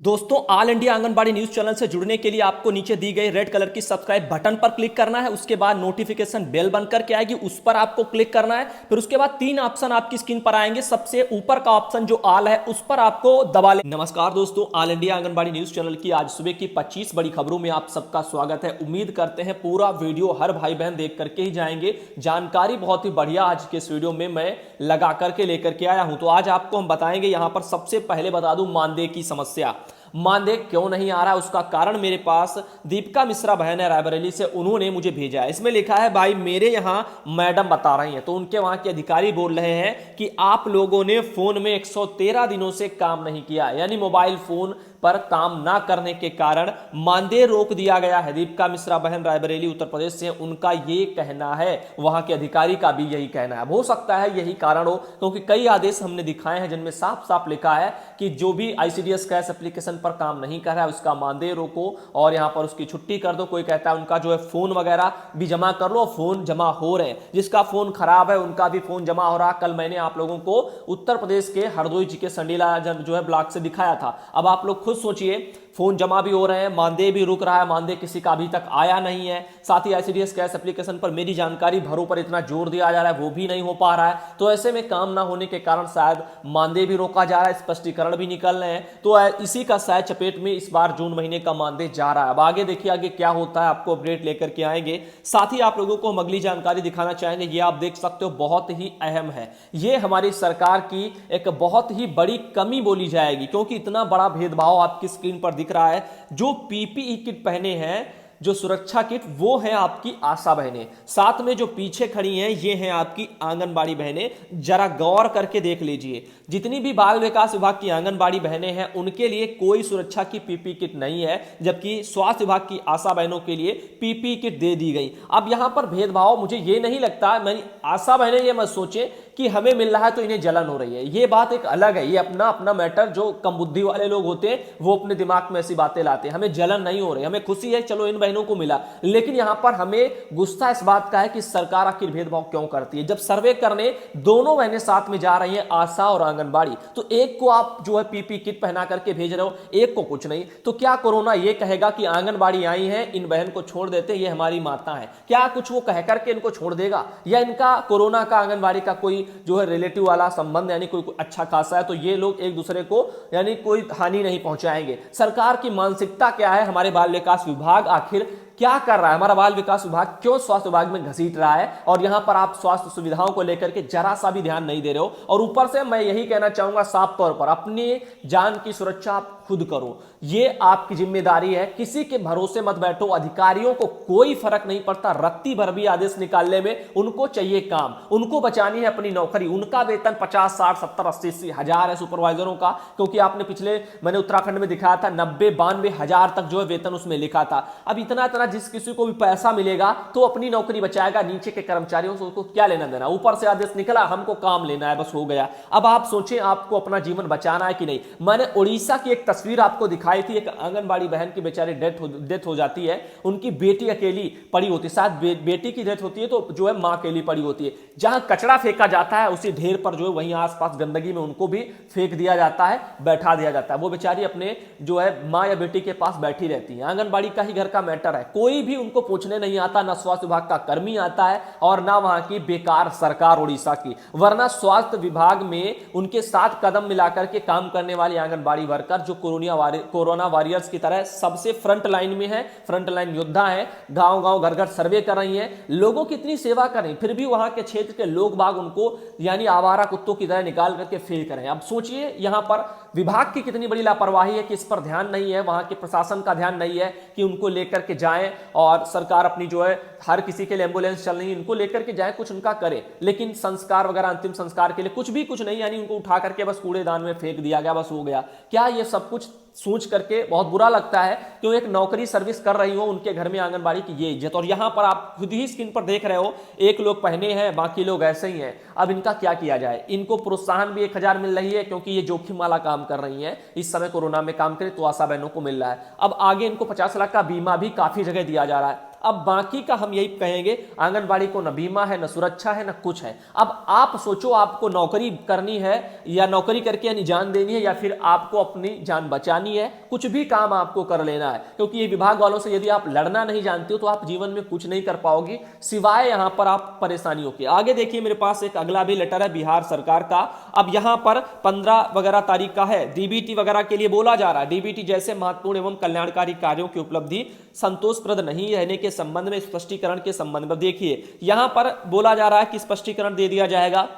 दोस्तों, all India Anganwadi news channel से जुड़ने के लिए आपको नीचे दी गई रेड कलर की सब्सक्राइब बटन पर क्लिक करना है। उसके बाद नोटिफिकेशन बेल बनकर के आएगी, उस पर आपको क्लिक करना है। फिर उसके बाद तीन ऑप्शन आपकी स्क्रीन पर आएंगे। सबसे ऊपर का ऑप्शन जो ऑल है उस पर आपको दबा ले। नमस्कार दोस्तों, all India Anganwadi news channel की आज सुबह की 25 बड़ी खबरों में आप सबका स्वागत है। उम्मीद करते हैं पूरा वीडियो हर भाई बहन देख करके ही जाएंगे। जानकारी बहुत ही बढ़िया आज के इस वीडियो में मैं लगा करके लेकर के आया हूं। तो आज आपको हम बताएंगे, यहां पर सबसे पहले बता दूं मानदेय की समस्या। मानदेय क्यों नहीं आ रहा, उसका कारण मेरे पास दीपिका मिश्रा बहन है रायबरेली से, उन्होंने मुझे भेजा है। इसमें लिखा है, भाई मेरे यहाँ मैडम बता रही हैं, तो उनके वहां के अधिकारी बोल रहे हैं कि आप लोगों ने फोन में 113 दिनों से काम नहीं किया, यानी मोबाइल फोन पर काम ना करने के कारण मानदेय रोक दिया गया है। दीपिका मिश्रा बहन रायबरेली उत्तर प्रदेश से, उनका ये कहना है, वहां के अधिकारी का भी यही कहना है। हो सकता है यही कारण हो, क्योंकि कई आदेश हमने दिखाए हैं जिनमें साफ साफ लिखा है कि जो भी आईसीडीएस कैश एप्लीकेशन पर काम नहीं कर रहा है उसका मानदेय रोको और यहां पर उसकी छुट्टी कर दो। कोई कहता है उनका जो है फोन वगैरह भी जमा कर लो, फोन जमा हो रहे हैं। जिसका फोन खराब है उनका भी फोन जमा हो रहा। कल मैंने आप लोगों को उत्तर प्रदेश के हरदोई जी के संडीला जो है ब्लॉक से दिखाया था। अब आप लोग खुद सोचिए, फोन जमा भी हो रहे हैं, मानदेय भी रुक रहा है, मानदेय किसी का अभी तक आया नहीं है। साथ ही आईसीडीएस कैश एप्लीकेशन पर मेरी जानकारी भरो पर इतना जोर दिया जा रहा है, वो भी नहीं हो पा रहा है। तो ऐसे में काम ना होने के कारण शायद मानदेय भी रोका जा रहा है, स्पष्टीकरण भी निकल रहे हैं। तो इसी का शायद चपेट में इस बार जून महीने का मानदेय जा रहा है। अब आगे देखिए आगे क्या होता है, आपको अपडेट लेकर के आएंगे। साथ ही आप लोगों को हम अगली जानकारी दिखाना चाहेंगे, ये आप देख सकते हो, बहुत ही अहम है। ये हमारी सरकार की एक बहुत ही बड़ी कमी बोली जाएगी, क्योंकि इतना बड़ा भेदभाव आपकी स्क्रीन पर दिख रहा है। जो पीपीई किट पहने हैं, जो सुरक्षा किट, वो है आपकी आशा बहनें। साथ में जो पीछे खड़ी हैं ये हैं आपकी आंगनबाड़ी बहनें। जरा गौर करके देख लीजिए, जितनी भी बाल विकास विभाग की आंगनबाड़ी बहनें हैं उनके लिए कोई सुरक्षा की पीपीई किट नहीं है, जबकि स्वास्थ्य विभाग की आशा बहनों के लिए पीपीई किट दे दी गई। अब यहां पर भेदभाव मुझे ये नहीं लगता, मैं आशा बहनें ये मत सोचे कि हमें मिल रहा है तो इन्हें जलन हो रही है, ये बात एक अलग है। ये अपना अपना मैटर, जो कम बुद्धि वाले लोग होते हैं वो अपने दिमाग में ऐसी बातें लाते हैं। हमें जलन नहीं हो रही, हमें खुशी है, चलो इन बहनों को मिला। लेकिन यहां पर हमें गुस्सा इस बात का है कि सरकार आखिर भेदभाव क्यों करती है। जब सर्वे करने दोनों बहनें साथ में जा रही हैं, आशा और आंगनबाड़ी, तो एक को आप जो है पीपी किट पहना करके भेज रहे हो, एक को कुछ नहीं। तो क्या कोरोना ये कहेगा कि आंगनबाड़ी आई है, इन बहन को छोड़ देते, ये हमारी माता है? क्या कुछ वो कह करके इनको छोड़ देगा? या इनका कोरोना का आंगनबाड़ी का कोई जो है रिलेटिव वाला संबंध, यानी कोई अच्छा खासा है, तो ये लोग एक दूसरे को यानी कोई हानि नहीं पहुंचाएंगे? सरकार की मानसिकता क्या है? हमारे बाल विकास विभाग आखिर क्या कर रहा है? हमारा बाल विकास विभाग क्यों स्वास्थ्य विभाग में घसीट रहा है? और यहां पर आप स्वास्थ्य सुविधाओं को लेकर के जरा सा भी ध्यान नहीं दे रहे हो। और ऊपर से मैं यही कहना चाहूंगा साफ तौर पर, अपनी जान की सुरक्षा आप खुद करो, ये आपकी जिम्मेदारी है। किसी के भरोसे मत बैठो। अधिकारियों को कोई फर्क नहीं पड़ता, रत्ती भर भी आदेश निकालने में उनको चाहिए काम, उनको बचानी है अपनी नौकरी। उनका वेतन 50, 60, 70, 80 हजार है सुपरवाइजरों का, क्योंकि आपने पिछले मैंने उत्तराखंड में दिखाया था 90, 92 हजार तक जो है वेतन उसमें लिखा था। अब इतना इतना जिस किसी को भी पैसा मिलेगा तो अपनी नौकरी बचाएगा, नीचे के कर्मचारियों से उसको क्या लेना देना। ऊपर से आदेश निकला, हमको काम लेना है, बस हो गया। अब आप सोचें आपको अपना जीवन बचाना है कि नहीं। मैंने उड़ीसा की एक तस्वीर आपको दिखाई थी, एक आंगनबाड़ी बहन की बेचारी डेथ हो जाती है, उनकी बेटी अकेली पड़ी होती है। शायद बेटी की डेथ होती है तो जो है मां अकेली पड़ी होती है। जहां कचरा फेंका जाता है उसी ढेर पर जो है वहीं आसपास गंदगी में उनको भी फेंक दिया जाता है, बैठा दिया जाता है। वो बेचारी अपने जो है मां या बेटी के पास बैठी रहती है। आंगनबाड़ी का ही घर का मैटर है, कोई भी उनको पूछने नहीं आता, ना स्वास्थ्य विभाग का कर्मी आता है और ना वहां की बेकार सरकार उड़ीसा की। वरना स्वास्थ्य विभाग में उनके साथ कदम मिलाकर के काम करने वाली आंगनबाड़ी वर्कर जो कोरोना वॉरियर्स की तरह सबसे फ्रंट लाइन में है, फ्रंट लाइन योद्धा है, गांव गांव घर घर सर्वे कर रही हैं, लोगों की इतनी सेवा कर रही, फिर भी वहां के क्षेत्र के लोग बाग उनको यानी आवारा कुत्तों की तरह निकाल करके फेंक रहे हैं। अब सोचिए यहां पर विभाग की कितनी बड़ी लापरवाही है कि इस पर ध्यान नहीं है, वहां के प्रशासन का ध्यान नहीं है कि उनको लेकर के जाएं। और सरकार अपनी जो है हर किसी के लिए एम्बुलेंस चल रही है, इनको लेकर के जाए, कुछ उनका करे, लेकिन संस्कार वगैरह अंतिम संस्कार के लिए कुछ नहीं, यानी उनको उठा करके बस कूड़ेदान में फेंक दिया गया, बस हो गया। क्या ये सब कुछ सोच करके बहुत बुरा लगता है कि एक नौकरी सर्विस कर रही हो, उनके घर में आंगनबाड़ी की ये इज्जत। और यहां पर आप खुद ही स्क्रीन पर देख रहे हो, एक लोग पहने हैं, बाकी लोग ऐसे ही हैं। अब इनका क्या किया जाए? इनको प्रोत्साहन भी 1000 मिल रही है, क्योंकि ये जोखिम वाला काम कर रही हैं। इस समय कोरोना में काम करे तो आशा बहनों को मिल रहा है। अब आगे इनको 50 लाख का बीमा भी काफी जगह दिया जा रहा है। अब बाकी का हम यही कहेंगे, आंगनबाड़ी को न बीमा है, न सुरक्षा है, न कुछ है। अब आप सोचो आपको नौकरी करनी है या नौकरी करके यानी जान देनी है, या फिर आपको अपनी जान बचानी है। कुछ भी काम आपको कर लेना है, क्योंकि ये विभाग वालों से यदि आप लड़ना नहीं जानते हो तो आप जीवन में कुछ नहीं कर पाओगे सिवाय यहां पर आप परेशानियों के। आगे देखिए मेरे पास एक अगला भी लेटर है बिहार सरकार का। अब यहां पर 15 वगैरह तारीख का है, डीबीटी वगैरह के लिए बोला जा रहा है। डीबीटी जैसे महत्वपूर्ण एवं कल्याणकारी कार्यों की उपलब्धि संतोषप्रद नहीं रहने के संबंध में स्पष्टीकरण के संबंध में देखिए यहां पर बोला जा रहा है कि स्पष्टीकरण दे दिया जाएगा।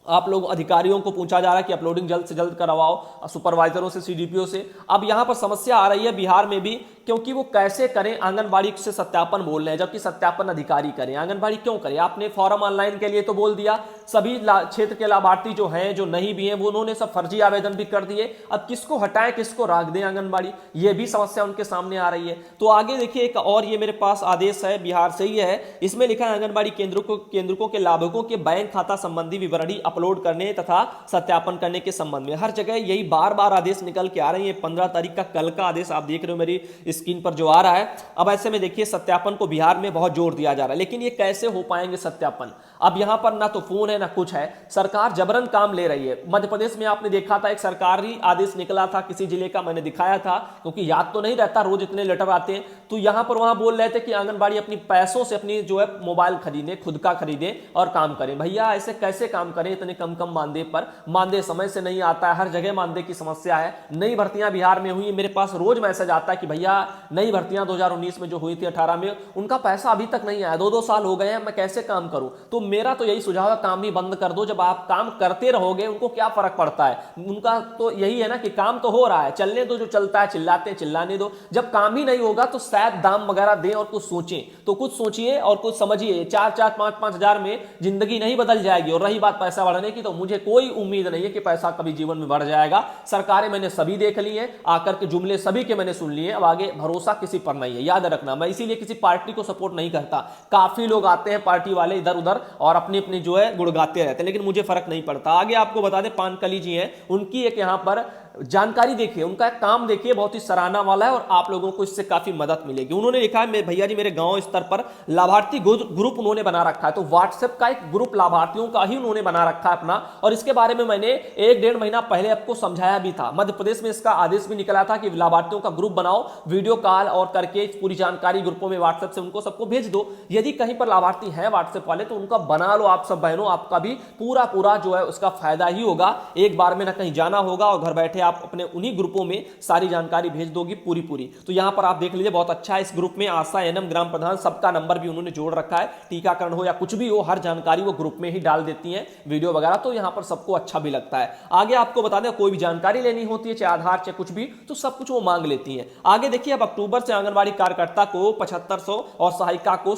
आप लोग अधिकारियों को पूछा जा रहा है कि अपलोडिंग जल्द से जल्द करवाओ, सुपरवाइजरों से, सीडीपीओ से। अब यहां पर समस्या आ रही है बिहार में भी, क्योंकि वो कैसे करें, आंगनबाड़ी से सत्यापन बोल रहे हैं जबकि सत्यापन अधिकारी करें। आंगनबाड़ी क्यों करें? आपने फॉर्म ऑनलाइन के लिए तो बोल दिया, सभी क्षेत्र के लाभार्थी जो हैं जो नहीं भी हैं वो उन्होंने सब फर्जी आवेदन भी कर दिए। अब किसको हटाएं, किसको राख दें आंगनबाड़ी, ये भी समस्या उनके सामने आ रही है। तो आगे देखिए एक और ये मेरे पास आदेश है बिहार से ही है, इसमें लिखा है आंगनबाड़ी केंद्रों के लाभुकों के बैंक खाता संबंधी विवरणी अपलोड करने तथा सत्यापन करने के संबंध में। हर जगह यही बार बार आदेश निकल के आ रहे हैं। 15 तारीख का कल का आदेश आप देख रहे हो मेरी स्क्रीन पर जो आ रहा है। अब ऐसे में देखिए सत्यापन को बिहार में बहुत जोर दिया जा रहा है, लेकिन ये कैसे हो पाएंगे सत्यापन? अब यहां पर ना तो फोन है ना कुछ है, सरकार जबरन काम ले रही है। मध्य प्रदेश में आपने देखा था एक सरकारी आदेश निकला था किसी जिले का, मैंने दिखाया था क्योंकि याद तो नहीं रहता, रोज इतने लेटर आते हैं। तो यहां पर वहां बोल रहे थे कि आंगनबाड़ी अपनी पैसों से अपनी जो है मोबाइल खरीदे, खुद का खरीदे और काम करें। भैया ऐसे कैसे काम करें इतने कम मानदेय पर? मानदेय समय से नहीं आता है, हर जगह मानदेय की समस्या है। नई भर्तियां बिहार में हुई, मेरे पास रोज मैसेज आता है कि भैया नई भर्तियां 2019 में जो हुई थी 18 में, उनका पैसा अभी तक नहीं आया, 2-2 साल हो गए हैं, मैं कैसे काम करूं? तो मेरा तो यही सुझाव है, काम भी बंद कर दो। जब आप काम करते रहोगे उनको क्या फर्क पड़ता है? उनका तो यही है ना कि काम तो हो रहा है, चलने दो, जो चलता है चिल्लाते चिल्लाने दो। जब काम ही नहीं होगा तो शायद दाम वगैरह दें और कुछ सोचें। तो कुछ सोचिए और कुछ समझिए। 4-4, 5-5 हजार में जिंदगी नहीं बदल जाएगी। और रही बात पैसा बढ़ने की, तो मुझे कोई उम्मीद नहीं है कि पैसा कभी जीवन में बढ़ जाएगा। सरकारें मैंने सभी देख ली हैं, आकर के जुमले सभी के मैंने सुन लिए। अब आगे भरोसा किसी पर नहीं है, याद रखना। मैं इसीलिए किसी पार्टी को सपोर्ट नहीं करता। काफी लोग आते हैं पार्टी वाले इधर उधर और अपनी अपनी जो है गुड़गाते रहते हैं, लेकिन मुझे फर्क नहीं पड़ता। आगे आपको बता दें पानकली जी हैं, उनकी एक यहां पर जानकारी देखिए, उनका काम देखिए, बहुत ही सराहना वाला है और आप लोगों को इससे काफी मदद मिलेगी। उन्होंने लिखा है भैया जी मेरे गांव स्तर पर लाभार्थी ग्रुप उन्होंने बना रखा है। तो व्हाट्सएप का एक ग्रुप लाभार्थियों का ही उन्होंने बना रखा है अपना, और इसके बारे में मैंने 1-1.5 महीना पहले आपको समझाया भी था। मध्य प्रदेश में इसका आदेश भी निकला था कि लाभार्थियों का ग्रुप बनाओ, वीडियो कॉल और करके पूरी जानकारी ग्रुपों में व्हाट्सएप से उनको सबको भेज दो। यदि कहीं पर लाभार्थी है व्हाट्सएप वाले तो उनका बना लो आप सब बहनों, आपका भी पूरा जो है उसका फायदा ही होगा। एक बार में ना कहीं जाना होगा और घर बैठे आप अपने उन्हीं ग्रुपों में सारी जानकारी भेज दोगी पूरी। तो यहां पर आप देख लीजिए बहुत अच्छा है। इस ग्रुप में आशा, एनएम, ग्राम प्रधान सबका नंबर भी उन्होंने जोड़ रखा है। टीकाकरण हो या कुछ भी हो, हर जानकारी वो ग्रुप में ही डाल देती हैं, वीडियो वगैरह। तो यहां पर सबको अच्छा भी लगता है। आगे आपको बता दें कोई भी जानकारी लेनी होती है, चाहे आधार चाहे कुछ भी, तो सब कुछ वो मांग लेती हैं। आगे देखिए अब अक्टूबर से आंगनबाड़ी कार्यकर्ता को 7500 और सहायिका को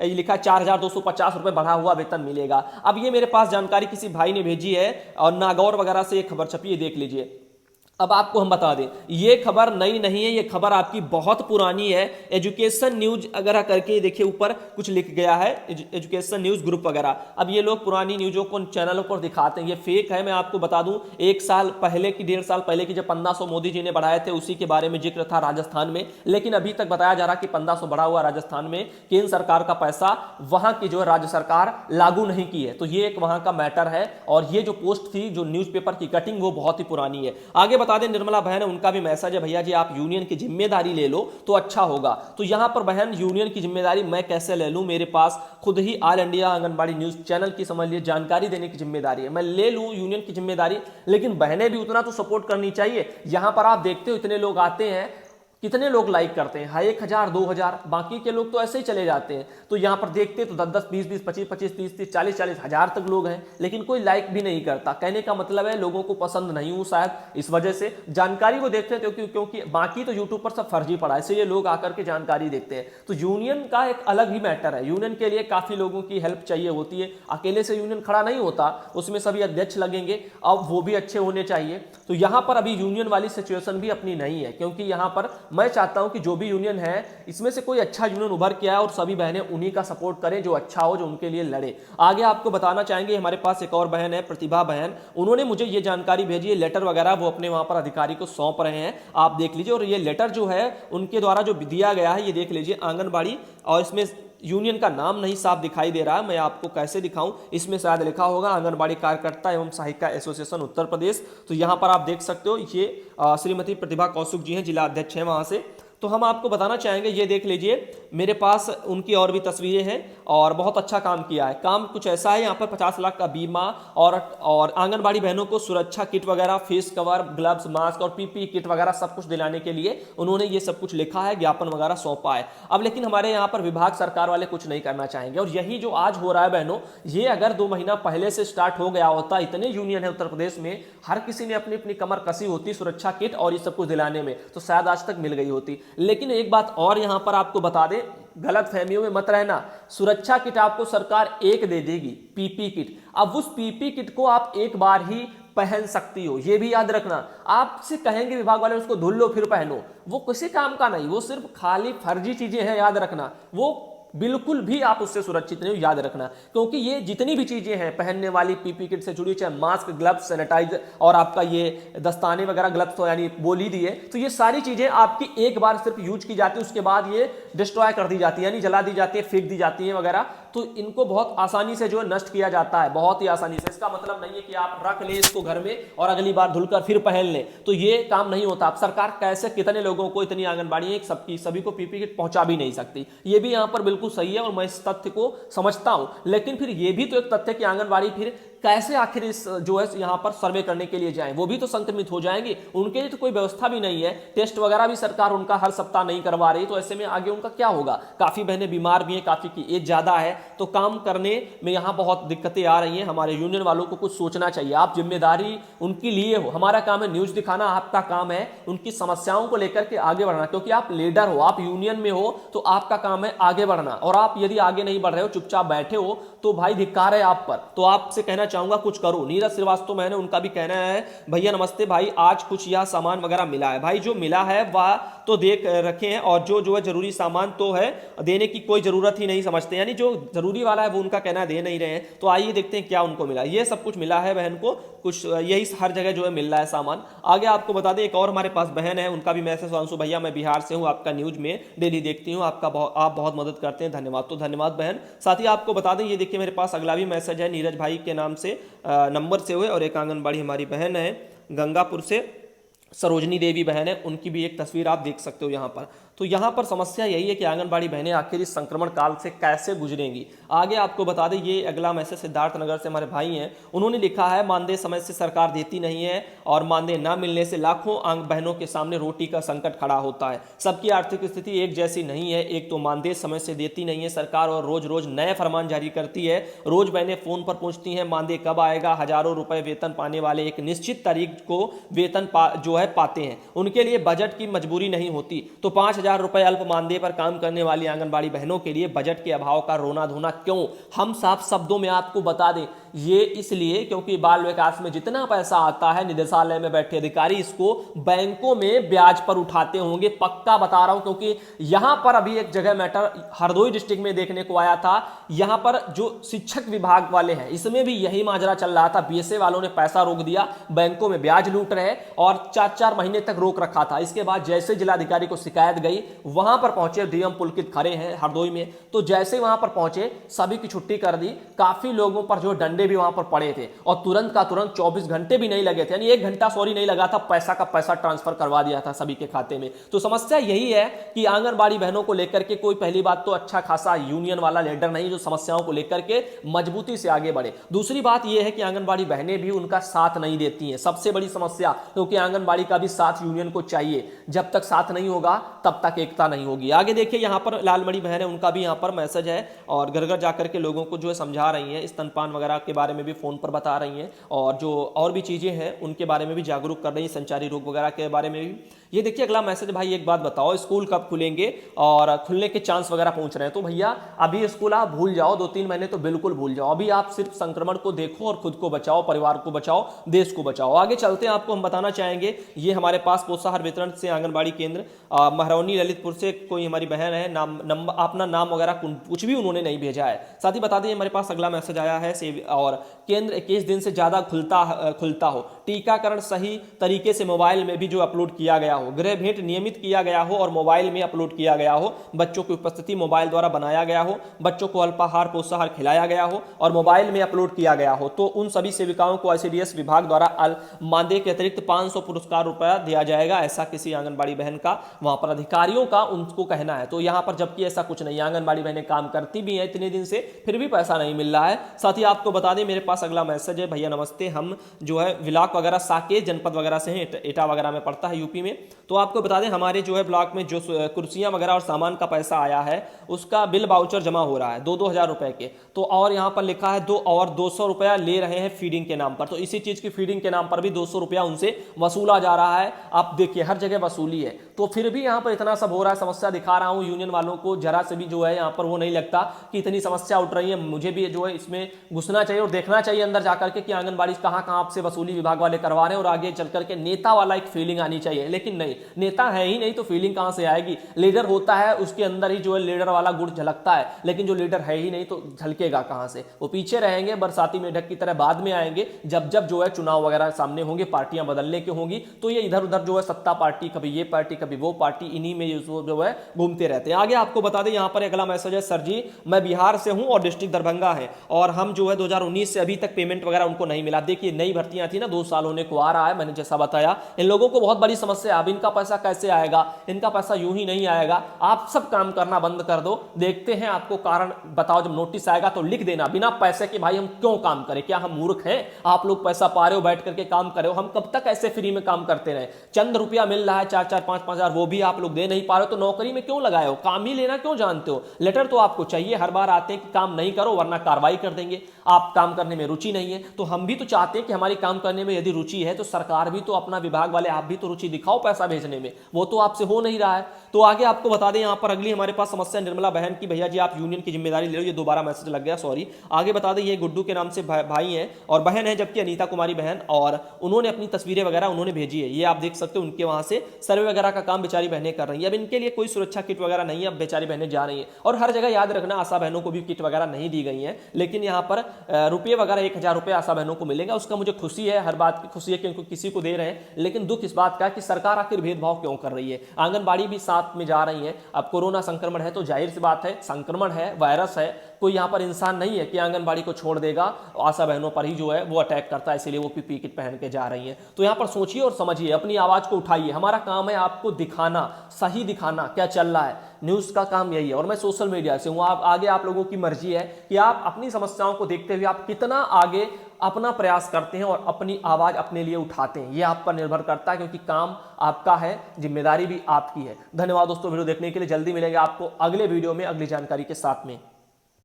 लिखा 4250 रुपए बढ़ा हुआ वेतन मिलेगा। अब ये मेरे पास जानकारी किसी भाई ने भेजी है और नागौर वगैरह से एक खबर छपी है, देख लीजिए। अब आपको हम बता दें ये खबर नई नहीं है, ये खबर आपकी बहुत पुरानी है। एजुकेशन न्यूज अगर करके देखिए ऊपर कुछ लिख गया है, एजुकेशन न्यूज ग्रुप वगैरह। अब ये लोग पुरानी न्यूजों को चैनलों पर दिखाते हैं, ये फेक है। मैं आपको बता दूं 1 साल पहले की, 1.5 साल पहले की जब 1500 मोदी जी ने बढ़ाए थे उसी के बारे में जिक्र था राजस्थान में, लेकिन अभी तक बताया जा रहा कि 1500 बढ़ा हुआ राजस्थान में, केंद्र सरकार का पैसा वहां की जो है राज्य सरकार लागू नहीं की है। तो ये एक वहां का मैटर है। और ये जो पोस्ट थी जो न्यूज़पेपर की कटिंग वो बहुत ही पुरानी है। आगे बता दें निर्मला बहन, उनका भी मैसेज है भैया जी आप यूनियन की जिम्मेदारी ले लो तो अच्छा होगा। तो यहां पर बहन यूनियन की जिम्मेदारी मैं कैसे ले लूं? मेरे पास खुद ही all India Anganwadi news channel की समझ लिए जानकारी देने की जिम्मेदारी है, मैं ले लूं यूनियन की जिम्मेदारी। लेकिन बहनें भी उतना तो सपोर्ट करनी चाहिए। यहां पर आप देखते हो इतने लोग आते हैं, कितने लोग लाइक करते हैं? 1000, 2000, बाकी के लोग तो ऐसे ही चले जाते हैं। तो यहां पर देखते तो 10-10, 20-20, 25-25, 30-30, 40-40 हजार तक लोग हैं, लेकिन कोई लाइक भी नहीं करता। कहने का मतलब है लोगों को पसंद नहीं हूं शायद, इस वजह से जानकारी को देखते हैं क्योंकि बाकी तो यूट्यूब पर सब फर्जी पड़ा है, इसलिए लोग आकर के जानकारी देखते हैं। तो यूनियन का एक अलग ही मैटर है। यूनियन के लिए काफी लोगों की हेल्प चाहिए होती है, अकेले से यूनियन खड़ा नहीं होता, उसमें सभी अध्यक्ष लगेंगे, अब वो भी अच्छे होने चाहिए। तो यहां पर अभी यूनियन वाली सिचुएशन भी अपनी नहीं है, क्योंकि यहां पर मैं चाहता हूं कि जो भी यूनियन है इसमें से कोई अच्छा यूनियन उभर के आए और सभी बहनें उन्हीं का सपोर्ट करें जो अच्छा हो, जो उनके लिए लड़े। आगे आपको बताना चाहेंगे हमारे पास एक और बहन है प्रतिभा बहन, उन्होंने मुझे ये जानकारी भेजी है, लेटर वगैरह वो अपने वहां पर अधिकारी को सौंप रहे हैं, आप देख लीजिए। और ये लेटर जो है उनके द्वारा जो दिया गया है ये देख लीजिए आंगनबाड़ी, और इसमें यूनियन का नाम नहीं साफ दिखाई दे रहा है, मैं आपको कैसे दिखाऊं, इसमें शायद लिखा होगा आंगनबाड़ी कार्यकर्ता एवं सहायिका एसोसिएशन उत्तर प्रदेश। तो यहां पर आप देख सकते हो ये श्रीमती प्रतिभा कौशिक जी हैं, जिला अध्यक्ष हैं वहां से। तो हम आपको बताना चाहेंगे, ये देख लीजिए मेरे पास उनकी और भी तस्वीरें हैं और बहुत अच्छा काम किया है। काम कुछ ऐसा है, यहाँ पर 50 लाख का बीमा और आंगनबाड़ी बहनों को सुरक्षा किट वगैरह, फेस कवर, ग्लव्स, मास्क और पीपी किट वगैरह सब कुछ दिलाने के लिए उन्होंने ये सब कुछ लिखा है, ज्ञापन वगैरह सौंपा है। अब लेकिन हमारे यहाँ पर विभाग सरकार वाले कुछ नहीं करना चाहेंगे, और यही जो आज हो रहा है बहनों, ये अगर 2 महीना पहले से स्टार्ट हो गया होता, इतने यूनियन है उत्तर प्रदेश में, हर किसी ने अपनी अपनी कमर कसी होती सुरक्षा किट और ये सब कुछ दिलाने में, तो शायद आज तक मिल गई होती। लेकिन एक बात और यहां पर आपको बता दें, गलत फहमियों में मत रहना, सुरक्षा किट आपको सरकार एक दे देगी, पीपी किट। अब उस पीपी किट को आप एक बार ही पहन सकती हो, यह भी याद रखना। आपसे कहेंगे विभाग वाले उसको धुल लो फिर पहनो, वो किसी काम का नहीं, वो सिर्फ खाली फर्जी चीजें हैं, याद रखना। वो बिल्कुल भी आप उससे सुरक्षित नहीं हो, याद रखना। क्योंकि ये जितनी भी चीजें हैं पहनने वाली पीपी किट से जुड़ी, चाहे मास्क, ग्लव्स, सैनिटाइजर और आपका ये दस्ताने वगैरह, ग्लव्स तो यानी बोल ही दिए, तो ये सारी चीजें आपकी एक बार सिर्फ यूज की जाती है, उसके बाद ये डिस्ट्रॉय कर दी जाती है, यानी जला दी जाती है, फेंक दी जाती है वगैरह। तो इनको बहुत आसानी से जो है नष्ट किया जाता है, बहुत ही आसानी से। इसका मतलब नहीं है कि आप रख लें इसको घर में और अगली बार धुलकर फिर पहन लें, तो ये काम नहीं होता। अब सरकार कैसे कितने लोगों को, इतनी आंगनबाड़ी सबकी सभी को पीपी किट पहुंचा भी नहीं सकती, ये भी यहां पर बिल्कुल सही है और मैं इस तथ्य को समझता हूं। लेकिन फिर ये भी तो एक तथ्य कि आंगनबाड़ी फिर कैसे आखिर इस जो है यहां पर सर्वे करने के लिए जाएं, वो भी तो संक्रमित हो जाएंगे, उनके लिए तो कोई व्यवस्था भी नहीं है, टेस्ट वगैरह भी सरकार उनका हर सप्ताह नहीं करवा रही, तो ऐसे में आगे उनका क्या होगा। काफी बहनें बीमार भी हैं, काफी की एज ज्यादा है, तो काम करने में यहां बहुत दिक्कतें आ रही हैं। हमारे यूनियन वालों को कुछ सोचना चाहिए, आप जिम्मेदारी उनकी लिए हो, हमारा काम है न्यूज दिखाना, आपका काम है उनकी समस्याओं को लेकर के आगे बढ़ना, क्योंकि आप लीडर हो, आप यूनियन में हो, तो आपका काम है आगे बढ़ना। और आप यदि आगे नहीं बढ़ रहे हो, चुपचाप बैठे हो, तो भाई धिक्कार है आप पर। तो आपसे कहना चाहूंगा कुछ करो। नीरज श्रीवास्तव मैंने उनका भी कहना है, भैया नमस्ते भाई, आज कुछ यह सामान वगैरह मिला है। भाई जो मिला है वह तो देख रखे हैं, और जो है जरूरी सामान तो है, देने की कोई जरूरत ही नहीं समझते, यानी जो जरूरी वाला है वो उनका कहना दे नहीं रहे हैं। तो आइए देखते हैं क्या उनको मिला। ये सब कुछ मिला है बहन को, कुछ यही हर जगह जो है मिल रहा है सामान। आगे आपको बता दें, एक और हमारे पास बहन है, उनका भी मैसेज, अंशु भैया मैं बिहार से हूं, आपका न्यूज में डेली देखती हूं, आप बहुत मदद करते हैं, धन्यवाद। तो धन्यवाद बहन। साथ ही आपको बता दें, ये देखिए मेरे पास अगला भी मैसेज है, नीरज भाई के नाम से नंबर से हुए, और एक आंगनबाड़ी हमारी बहन है गंगापुर से, सरोजनी देवी बहन है, उनकी भी एक तस्वीर आप देख सकते हो यहाँ पर। तो यहाँ पर समस्या यही है कि आंगनबाड़ी बहनें आखिर इस संक्रमण काल से कैसे गुजरेंगी। आगे आपको बता दें, ये अगला मैसेज सिद्धार्थ नगर से हमारे भाई हैं, उन्होंने लिखा है, मानदेय समय से सरकार देती नहीं है और मानदेय न मिलने से लाखों बहनों के सामने रोटी का संकट खड़ा होता है। सबकी आर्थिक स्थिति एक जैसी नहीं है, एक तो मानदेय समय से देती नहीं है सरकार और रोज रोज नए फरमान जारी करती है। रोज बहनें फोन पर पूछती हैं मानदेय कब आएगा। हजारों रुपए वेतन पाने वाले एक निश्चित तारीख को वेतन जो है पाते हैं, उनके लिए बजट की मजबूरी नहीं होती। तो 5,000 रुपए अल्प मानदेय पर काम करने वाली आंगनबाड़ी बहनों के लिए बजट के अभाव का रोना धोना क्यों? हम साफ शब्दों में आपको बता दें, ये इसलिए क्योंकि बाल विकास में जितना पैसा आता है, निदेशालय में बैठे अधिकारी इसको बैंकों में ब्याज पर उठाते होंगे, पक्का बता रहा हूं। क्योंकि यहां पर अभी एक जगह मैटर हरदोई डिस्ट्रिक्ट में देखने को आया था, यहां पर जो शिक्षक विभाग वाले हैं, इसमें भी यही माजरा चल रहा था। बीएसए वालों ने पैसा रोक दिया, बैंकों में ब्याज लूट रहे और 4-4 महीने तक रोक रखा था। इसके बाद जैसे जिलाधिकारी को शिकायत गई, वहां पर पहुंचे, डीएम पुलकित खड़े हैं हरदोई में, तो जैसे वहां पर पहुंचे सभी की छुट्टी कर दी। काफी लोगों पर जो डंडे भी वहां पर पड़े थे और तुरंत का तुरंत 24 घंटे भी नहीं लगे थे, यानी 1 घंटा नहीं लगा था, पैसा का पैसा ट्रांसफर करवा दिया था सभी के खाते में। तो समस्या यही है कि आंगनबाड़ी बहनों को लेकर के कोई पहली बात तो अच्छा खासा यूनियन वाला लीडर नहीं जो समस्याओं को लेकर के मजबूती से आगे बढ़े। दूसरी बात यह है कि आंगनबाड़ी बहनें भी उनका साथ नहीं देती हैं, सबसे बड़ी समस्या, क्योंकि आंगनबाड़ी का भी साथ यूनियन को चाहिए। जब तक साथ नहीं होगा तब तक एकता नहीं होगी। आगे देखिए, यहां पर लालमणि बहन है, उनका भी यहां पर मैसेज है और घर घर जाकर के लोगों को जो है समझा रही हैं, स्तनपान वगैरह के बारे में भी फोन पर बता रही हैं और जो और भी चीजें हैं उनके बारे में भी जागरूक कर रही हैं, संचारी रोग वगैरह के बारे में भी। ये देखिए अगला मैसेज, भाई एक बात बताओ, स्कूल कब खुलेंगे और खुलने के चांस वगैरह पहुंच रहे हैं? तो भैया अभी स्कूल आप भूल जाओ, 2-3 महीने तो बिल्कुल भूल जाओ। अभी आप सिर्फ संक्रमण को देखो और खुद को बचाओ, परिवार को बचाओ, देश को बचाओ। आगे चलते हैं, आपको हम बताना चाहेंगे, ये हमारे पास पोषाहार वितरण से आंगनबाड़ी केंद्र महरौनी ललितपुर से कोई हमारी बहन है, नाम अपना नाम वगैरह कुछ भी उन्होंने नहीं भेजा है। साथ ही बता दें हमारे पास अगला मैसेज आया है और केंद्र 21 दिन से ज्यादा खुलता हो, टीकाकरण सही तरीके से मोबाइल में भी जो अपलोड किया गया हो, गृह भेंट नियमित किया गया हो और मोबाइल में अपलोड किया गया हो, बच्चों की उपस्थिति मोबाइल द्वारा बनाया गया हो, बच्चों को अल्पाहार पोषाहार खिलाया गया हो और मोबाइल में अपलोड किया गया हो, तो उन सभी सेविकाओं को आईसीडीएस विभाग द्वारा मानदेय के अतिरिक्त 500 पुरस्कार रुपया दिया जाएगा। ऐसा किसी आंगनबाड़ी बहन का वहां पर अधिकारियों का उनको कहना है। तो यहां पर जबकि ऐसा कुछ नहीं, आंगनबाड़ी बहनें काम करती भी हैं इतने दिन से, फिर भी पैसा नहीं मिल रहा है। साथ ही आपको बता दें, मेरे पास अगला मैसेज है, भैया नमस्ते, हम जो है ब्लॉक वगैरह साकेत जनपद वगैरह से हैं, एटा वगैरह में पड़ता है यूपी में। तो आपको बता दें हमारे जो है ब्लॉक में जो कुर्सियां वगैरह और सामान का पैसा आया है उसका बिल वाउचर जमा हो रहा है 2-2 हज़ार रुपए के। तो और यहाँ पर लिखा है 200 रुपया ले रहे हैं फीडिंग के नाम पर, तो इसी चीज की फीडिंग के नाम पर भी 200 रुपया उनसे वसूला जा रहा है। आप देखिए हर जगह वसूली है, तो फिर भी यहाँ पर इतना सब हो रहा है। समस्या दिखा रहा हूँ, यूनियन वालों को जरा से भी जो है यहाँ पर वो नहीं लगता कि इतनी समस्या उठ रही है। मुझे भी जो है इसमें घुसना चाहिए और देखना चाहिए अंदर जाकर के कि आंगनबाड़ी कहाँ कहाँ आपसे वसूली विभाग वाले करवा रहे हैं, और आगे चल करके नेता वाला एक फीलिंग आनी चाहिए। लेकिन नहीं, नेता है ही नहीं तो फीलिंग कहाँ से आएगी? लीडर होता है उसके अंदर ही जो है लीडर वाला गुण झलकता है, लेकिन जो लीडर है ही नहीं तो झलकेगा कहाँ से? वो पीछे रहेंगे, बरसाती मेढक की तरह बाद में आएंगे जब जब जो है चुनाव वगैरह सामने होंगे, पार्टियां बदलने की होंगी, तो ये इधर उधर जो है सत्ता पार्टी, कभी ये पार्टी कभी वो पार्टी, इन्हीं में जो है घूमते रहते हैं। आगे आपको बता दें, यहाँ पर अगला मैसेज है, सर जी मैं बिहार से हूँ और डिस्ट्रिक्ट दरभंगा है और हम जो है 2019 से अभी तक पेमेंट वगैरह उनको नहीं मिला। देखिए नई भर्तियां थी ना, 2 साल होने को आ रहा है, मैंने जैसा बताया इन लोगों को बहुत बड़ी समस्या। अब इनका पैसा कैसे आएगा? इनका पैसा यूं ही नहीं आएगा। आप सब काम करना बंद कर दो, देखते हैं आपको कारण बताओ। जब नोटिस आएगा तो लिख देना बिना पैसे के, भाई हम क्यों काम करें? क्या हम मूर्ख हैं? आप लोग पैसा पा रहे हो, बैठ करके काम कर रहे हो, हम कब तक ऐसे फ्री में काम करते रहे? चंद रुपया मिल रहा है 4-4, 5-5 हजार, वो भी आप लोग दे नहीं पा रहे हो, तो नौकरी में क्यों लगाए हो? काम ही लेना क्यों जानते हो? लेटर तो आपको चाहिए, हर बार आते हैं कि काम नहीं करो वरना कार्रवाई कर देंगे। आप काम करने में रुचि नहीं है, तो हम भी तो चाहते हैं कि हमारी काम करने में यदि रुचि है तो सरकार भी तो अपना विभाग वाले आप भी तो रुचि दिखाओ पैसा भेजने में, वो तो आपसे हो नहीं रहा है। तो आगे आपको बता दें, यहाँ पर अगली हमारे पास समस्या निर्मला बहन की, भैया जी आप यूनियन की जिम्मेदारी ले लो। ये दोबारा मैसेज लग गया, सॉरी। आगे बता दें, ये गुड्डू के नाम से भाई हैं और बहन है, जबकि अनीता कुमारी बहन, और उन्होंने अपनी तस्वीरें वगैरह उन्होंने भेजी है, ये आप देख सकते हो। उनके वहां से सर्वे वगैरह का काम बेचारी बहनें कर रही है। अब इनके लिए कोई सुरक्षा किट वगैरह नहीं है, अब बेचारी बहनें जा रही है। और हर जगह याद रखना, आशा बहनों को भी किट वगैरह नहीं दी गई है, लेकिन यहाँ पर रुपये वगैरह 1000 रुपये आशा बहनों को मिलेगा। उसका मुझे खुशी है, हर बात की खुशी है कि उनको किसी को दे रहे हैं, लेकिन दुख इस बात का कि सरकार आखिर भेदभाव क्यों कर रही है? आंगनबाड़ी भी साथ में जा रही है। अब कोरोना संक्रमण है तो जाहिर सी बात है, संक्रमण है, वायरस है, कोई यहाँ पर इंसान नहीं है कि आंगनबाड़ी को छोड़ देगा, आशा बहनों पर ही जो है वो अटैक करता है, इसलिए वो पीपी किट पहन के जा रही है। तो यहाँ पर सोचिए और समझिए, अपनी आवाज को उठाइए। हमारा काम है आपको दिखाना, सही दिखाना क्या चल रहा है। न्यूज का काम यही है, और मैं सोशल मीडिया से हूँ। आगे आप लोगों की मर्जी है कि आप अपनी समस्याओं को देखते हुए आप कितना आगे अपना प्रयास करते हैं और अपनी आवाज अपने लिए उठाते हैं। यह आप पर निर्भर करता है, क्योंकि काम आपका है, जिम्मेदारी भी आपकी है। धन्यवाद दोस्तों वीडियो देखने के लिए। जल्दी मिलेंगे आपको अगले वीडियो में अगली जानकारी के साथ में।